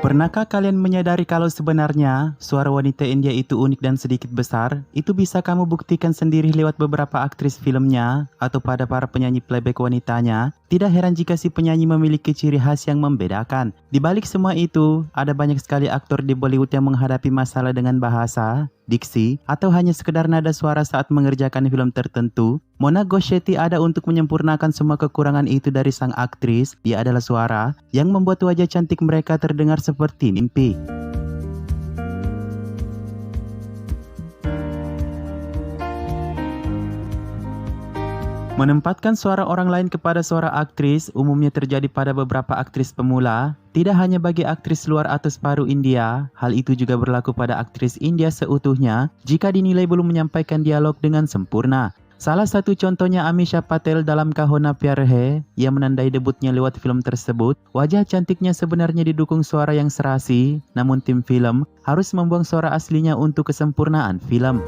Pernahkah kalian menyadari kalau sebenarnya suara wanita India itu unik dan sedikit besar? Itu bisa kamu buktikan sendiri lewat beberapa aktris filmnya atau pada para penyanyi playback wanitanya. Tidak heran jika si penyanyi memiliki ciri khas yang membedakan. Di balik semua itu, ada banyak sekali aktor di Bollywood yang menghadapi masalah dengan bahasa, diksi, atau hanya sekedar nada suara saat mengerjakan film tertentu. Mona Ghosetti ada untuk menyempurnakan semua kekurangan itu dari sang aktris. Dia adalah suara yang membuat wajah cantik mereka terdengar seperti mimpi. Menempatkan suara orang lain kepada suara aktris umumnya terjadi pada beberapa aktris pemula. Tidak hanya bagi aktris luar atau separuh India, hal itu juga berlaku pada aktris India seutuhnya jika dinilai belum menyampaikan dialog dengan sempurna. Salah satu contohnya Amisha Patel dalam Kahona Pyar Hai yang menandai debutnya lewat film tersebut. Wajah cantiknya sebenarnya didukung suara yang serasi, namun tim film harus membuang suara aslinya untuk kesempurnaan film.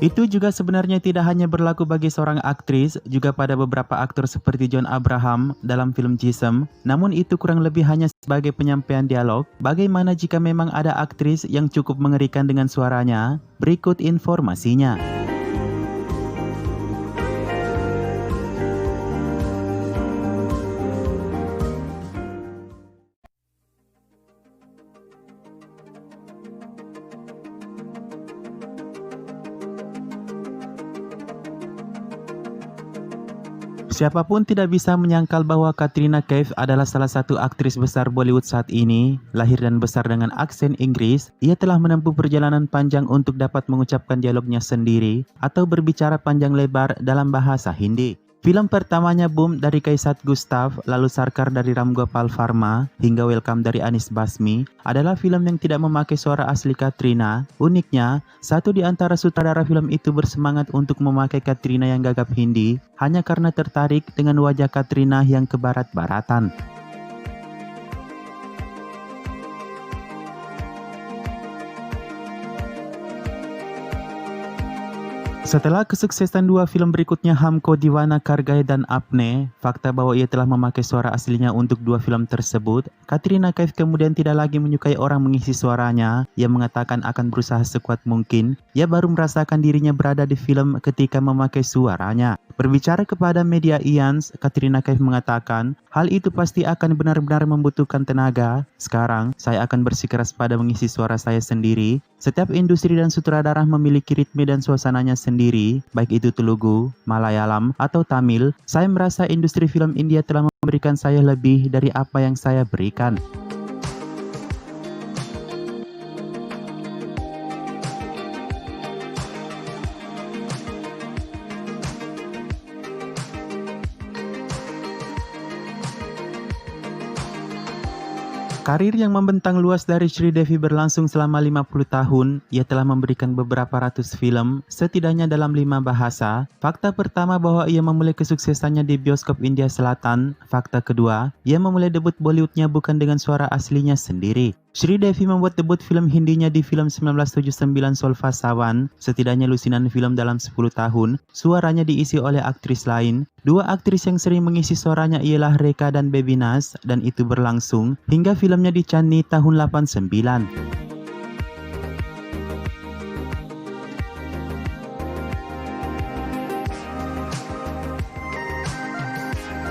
Itu juga sebenarnya tidak hanya berlaku bagi seorang aktris, juga pada beberapa aktor seperti John Abraham dalam film Jism. Namun itu kurang lebih hanya sebagai penyampaian dialog. Bagaimana jika memang ada aktris yang cukup mengerikan dengan suaranya? Berikut informasinya. Siapapun tidak bisa menyangkal bahwa Katrina Kaif adalah salah satu aktris besar Bollywood saat ini. Lahir dan besar dengan aksen Inggris, ia telah menempuh perjalanan panjang untuk dapat mengucapkan dialognya sendiri atau berbicara panjang lebar dalam bahasa Hindi. Film pertamanya Boom dari Kaisat Gustav, lalu Sarkar dari Ram Gopal Varma, hingga Welcome dari Anis Basmi adalah film yang tidak memakai suara asli Katrina. Uniknya, satu di antara sutradara film itu bersemangat untuk memakai Katrina yang gagap Hindi hanya karena tertarik dengan wajah Katrina yang kebarat-baratan. Setelah kesuksesan dua film berikutnya Humko Diwana Kargai dan Apne, fakta bahwa ia telah memakai suara aslinya untuk dua film tersebut, Katrina Kaif kemudian tidak lagi menyukai orang mengisi suaranya. Ia mengatakan akan berusaha sekuat mungkin. Ia baru merasakan dirinya berada di film ketika memakai suaranya. Berbicara kepada media Ians, Katrina Kaif mengatakan, hal itu pasti akan benar-benar membutuhkan tenaga. Sekarang, saya akan bersikeras pada mengisi suara saya sendiri. Setiap industri dan sutradara memiliki ritme dan suasananya sendiri, baik itu Telugu, Malayalam, atau Tamil. Saya merasa industri film India telah memberikan saya lebih dari apa yang saya berikan. Karir yang membentang luas dari Sridevi berlangsung selama 50 tahun. Ia telah memberikan beberapa ratus film, setidaknya dalam 5 bahasa. Fakta pertama bahwa ia memulai kesuksesannya di bioskop India Selatan. Fakta kedua, ia memulai debut Bollywoodnya bukan dengan suara aslinya sendiri. Sridevi membuat debut film Hindinya di film 1979 Solva Sawan. Setidaknya lusinan film dalam 10 tahun, suaranya diisi oleh aktris lain. Dua aktris yang sering mengisi suaranya ialah Rekha dan Baby Naz, dan itu berlangsung hingga filmnya di Channi tahun 89.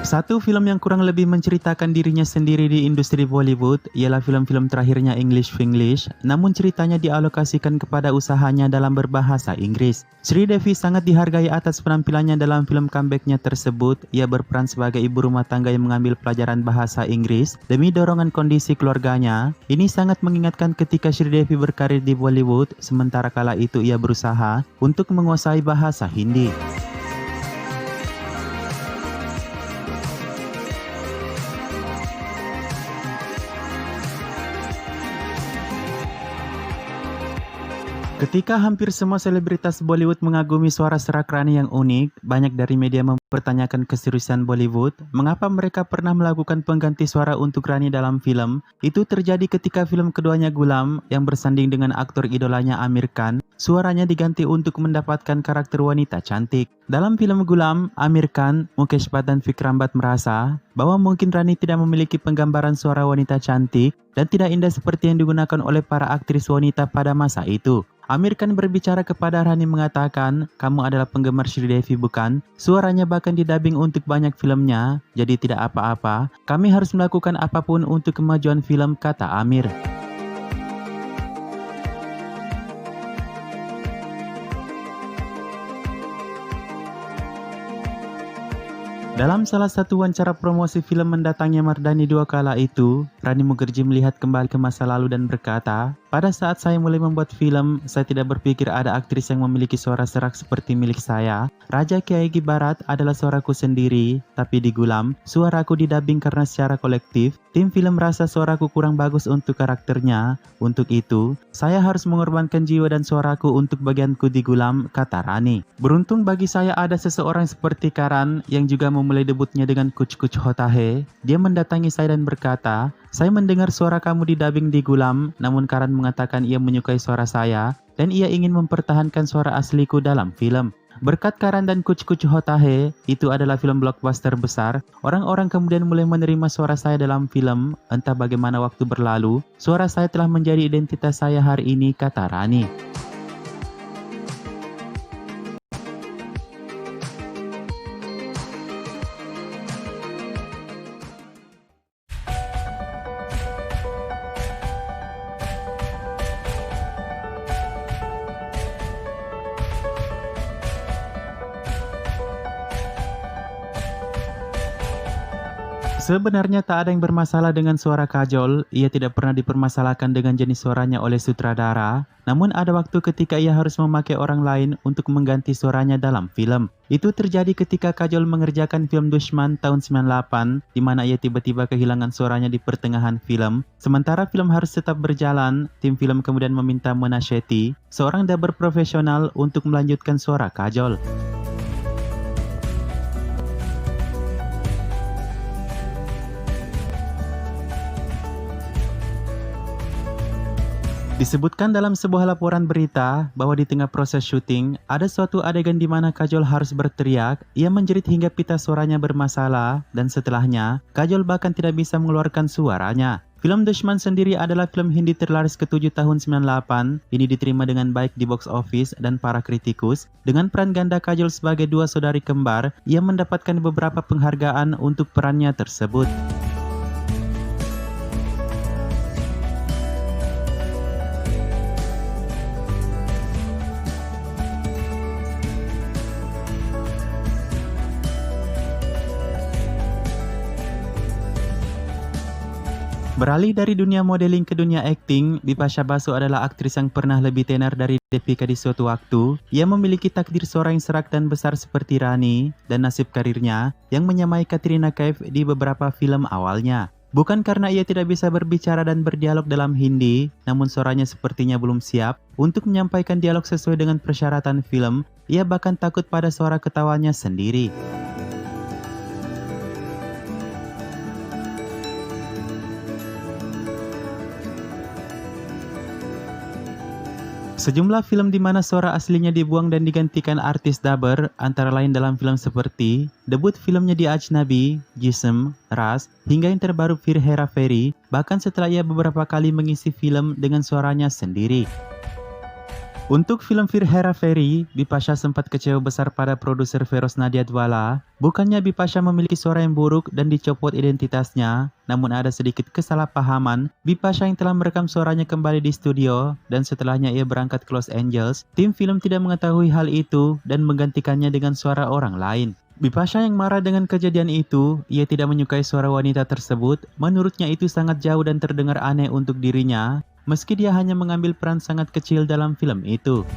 Satu film yang kurang lebih menceritakan dirinya sendiri di industri Bollywood ialah film-film terakhirnya English Finglish, namun ceritanya dialokasikan kepada usahanya dalam berbahasa Inggris. Sridevi sangat dihargai atas penampilannya dalam film comebacknya tersebut. Ia berperan sebagai ibu rumah tangga yang mengambil pelajaran bahasa Inggris demi dorongan kondisi keluarganya. Ini sangat mengingatkan ketika Sridevi berkarir di Bollywood, sementara kala itu ia berusaha untuk menguasai bahasa Hindi. Ketika hampir semua selebritas Bollywood mengagumi suara serak Rani yang unik, banyak dari media pertanyakan keseriusan Bollywood, mengapa mereka pernah melakukan pengganti suara untuk Rani dalam film? Itu terjadi ketika film keduanya Gulam yang bersanding dengan aktor idolanya Amir Khan, suaranya diganti untuk mendapatkan karakter wanita cantik. Dalam film Gulam, Amir Khan, Mukesh Bhatt dan Vikram Bhatt merasa bahwa mungkin Rani tidak memiliki penggambaran suara wanita cantik dan tidak indah seperti yang digunakan oleh para aktris wanita pada masa itu. Amir Khan berbicara kepada Rani mengatakan, kamu adalah penggemar Sridevi bukan? Suaranya bahkan didubbing untuk banyak filmnya, jadi tidak apa-apa. Kami harus melakukan apapun untuk kemajuan film, kata Amir. Dalam salah satu wawancara promosi film mendatangnya Mardhani 2 kala itu, Rani Mukherjee melihat kembali ke masa lalu dan berkata, pada saat saya mulai membuat film, saya tidak berpikir ada aktris yang memiliki suara serak seperti milik saya. Raja Kiai Barat adalah suaraku sendiri, tapi di Gulam, suaraku didubbing karena secara kolektif, tim film merasa suaraku kurang bagus untuk karakternya. Untuk itu, saya harus mengorbankan jiwa dan suaraku untuk bagianku di Gulam, kata Rani. Beruntung bagi saya ada seseorang seperti Karan yang juga memulai debutnya dengan Kuch Kuch Hota Hai. Dia mendatangi saya dan berkata, saya mendengar suara kamu didubbing di Gulam, namun Karan mengatakan ia menyukai suara saya dan ia ingin mempertahankan suara asliku dalam film. Berkat Karan dan Kuch Kuch Hota Hai, itu adalah film blockbuster besar, orang-orang kemudian mulai menerima suara saya dalam film. Entah bagaimana waktu berlalu, suara saya telah menjadi identitas saya hari ini, kata Rani. Sebenarnya tak ada yang bermasalah dengan suara Kajol, ia tidak pernah dipermasalahkan dengan jenis suaranya oleh sutradara, namun ada waktu ketika ia harus memakai orang lain untuk mengganti suaranya dalam film. Itu terjadi ketika Kajol mengerjakan film Dushman tahun 98, di mana ia tiba-tiba kehilangan suaranya di pertengahan film. Sementara film harus tetap berjalan, tim film kemudian meminta Mona Shetty, seorang dubber profesional untuk melanjutkan suara Kajol. Disebutkan dalam sebuah laporan berita bahwa di tengah proses syuting, ada suatu adegan di mana Kajol harus berteriak, ia menjerit hingga pita suaranya bermasalah, dan setelahnya, Kajol bahkan tidak bisa mengeluarkan suaranya. Film Dushman sendiri adalah film Hindi terlaris ke-7 tahun 98, ini diterima dengan baik di box office dan para kritikus. Dengan peran ganda Kajol sebagai dua saudari kembar, ia mendapatkan beberapa penghargaan untuk perannya tersebut. Beralih dari dunia modeling ke dunia akting, Bipasha Basu adalah aktris yang pernah lebih tenar dari Devika di suatu waktu. Ia memiliki takdir suara yang serak dan besar seperti Rani, dan nasib karirnya yang menyamai Katrina Kaif di beberapa film awalnya. Bukan karena ia tidak bisa berbicara dan berdialog dalam Hindi, namun suaranya sepertinya belum siap untuk menyampaikan dialog sesuai dengan persyaratan film. Ia bahkan takut pada suara ketawanya sendiri. Sejumlah film di mana suara aslinya dibuang dan digantikan artis dubber, antara lain dalam film seperti debut filmnya di Ajnabi, Jism, Ras, hingga yang terbaru Fir Hera Fairy, bahkan setelah ia beberapa kali mengisi film dengan suaranya sendiri. Untuk film Fir Hera Fairy, Bipasha sempat kecewa besar pada produser Feroz Nadiadwala. Bukannya Bipasha memiliki suara yang buruk dan dicopot identitasnya, namun ada sedikit kesalahpahaman. Bipasha yang telah merekam suaranya kembali di studio, dan setelahnya ia berangkat ke Los Angeles, tim film tidak mengetahui hal itu dan menggantikannya dengan suara orang lain. Bipasha yang marah dengan kejadian itu, ia tidak menyukai suara wanita tersebut. Menurutnya itu sangat jauh dan terdengar aneh untuk dirinya, meski dia hanya mengambil peran sangat kecil dalam film itu.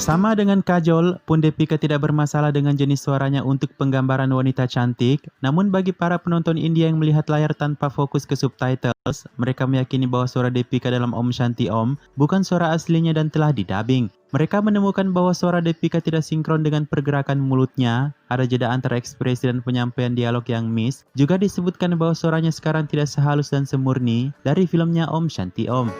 Sama dengan Kajol, pun Deepika tidak bermasalah dengan jenis suaranya untuk penggambaran wanita cantik. Namun bagi para penonton India yang melihat layar tanpa fokus ke subtitles, mereka meyakini bahwa suara Deepika dalam Om Shanti Om bukan suara aslinya dan telah didubbing. Mereka menemukan bahwa suara Deepika tidak sinkron dengan pergerakan mulutnya, ada jeda antara ekspresi dan penyampaian dialog yang miss. Juga disebutkan bahwa suaranya sekarang tidak sehalus dan semurni dari filmnya Om Shanti Om.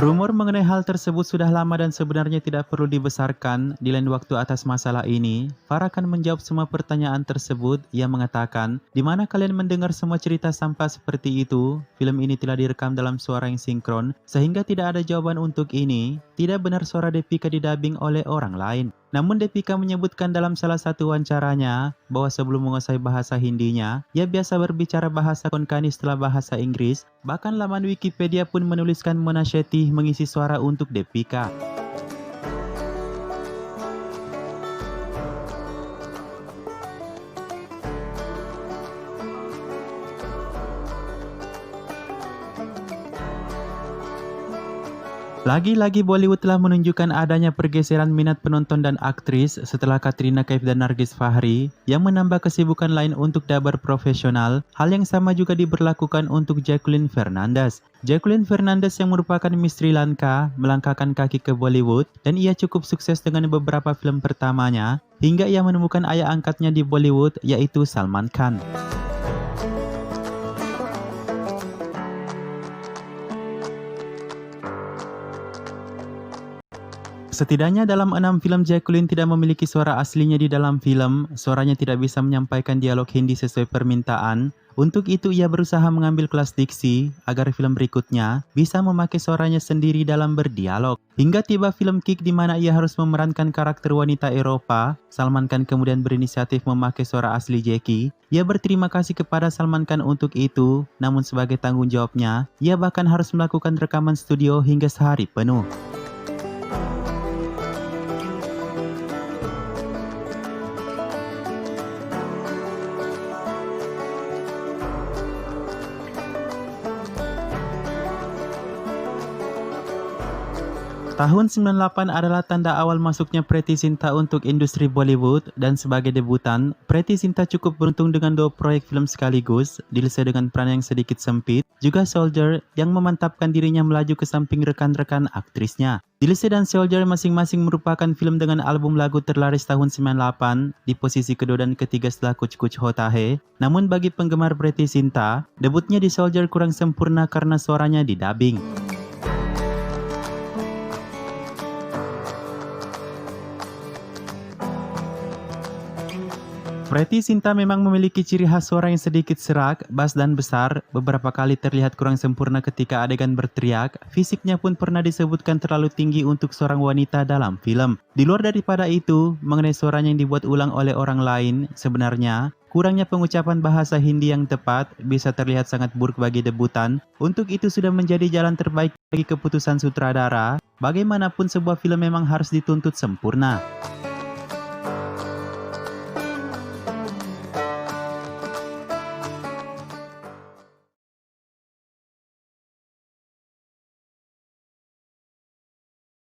Rumor mengenai hal tersebut sudah lama dan sebenarnya tidak perlu dibesarkan di lain waktu atas masalah ini. Farah akan menjawab semua pertanyaan tersebut. Ia mengatakan, di mana kalian mendengar semua cerita sampah seperti itu? Film ini telah direkam dalam suara yang sinkron, sehingga tidak ada jawaban untuk ini. Tidak benar suara Deepika didubbing oleh orang lain. Namun Deepika menyebutkan dalam salah satu wawancaranya bahwa sebelum menguasai bahasa Hindinya, ia biasa berbicara bahasa Konkani setelah bahasa Inggris. Bahkan laman Wikipedia pun menuliskan Mona Shetty mengisi suara untuk Deepika. Lagi-lagi Bollywood telah menunjukkan adanya pergeseran minat penonton dan aktris setelah Katrina Kaif dan Nargis Fahri yang menambah kesibukan lain untuk dubber profesional. Hal yang sama juga diberlakukan untuk Jacqueline Fernandez. Jacqueline Fernandez yang merupakan Miss Sri Lanka melangkahkan kaki ke Bollywood dan ia cukup sukses dengan beberapa film pertamanya hingga ia menemukan ayah angkatnya di Bollywood yaitu Salman Khan. Setidaknya dalam 6 film Jacqueline tidak memiliki suara aslinya di dalam film. Suaranya tidak bisa menyampaikan dialog Hindi sesuai permintaan. Untuk itu ia berusaha mengambil kelas diksi agar film berikutnya bisa memakai suaranya sendiri dalam berdialog. Hingga tiba film Kick di mana ia harus memerankan karakter wanita Eropa. Salman Khan kemudian berinisiatif memakai suara asli Jackie. Ia berterima kasih kepada Salman Khan untuk itu. Namun sebagai tanggung jawabnya, ia bahkan harus melakukan rekaman studio hingga sehari penuh. Tahun 98 adalah tanda awal masuknya Preity Zinta untuk industri Bollywood dan sebagai debutan, Preity Zinta cukup beruntung dengan 2 proyek film sekaligus, Dilse dengan peran yang sedikit sempit, juga Soldier yang memantapkan dirinya melaju ke samping rekan-rekan aktrisnya. Dilse dan Soldier masing-masing merupakan film dengan album lagu terlaris tahun 98 di posisi kedua dan ketiga setelah Kuch Kuch Hota Hai. Namun bagi penggemar Preity Zinta, debutnya di Soldier kurang sempurna karena suaranya didubbing. Preity Zinta memang memiliki ciri khas suara yang sedikit serak, bas dan besar, beberapa kali terlihat kurang sempurna ketika adegan berteriak, fisiknya pun pernah disebutkan terlalu tinggi untuk seorang wanita dalam film. Di luar daripada itu, mengenai suaranya yang dibuat ulang oleh orang lain, sebenarnya, kurangnya pengucapan bahasa Hindi yang tepat bisa terlihat sangat buruk bagi debutan. Untuk itu sudah menjadi jalan terbaik bagi keputusan sutradara, bagaimanapun sebuah film memang harus dituntut sempurna.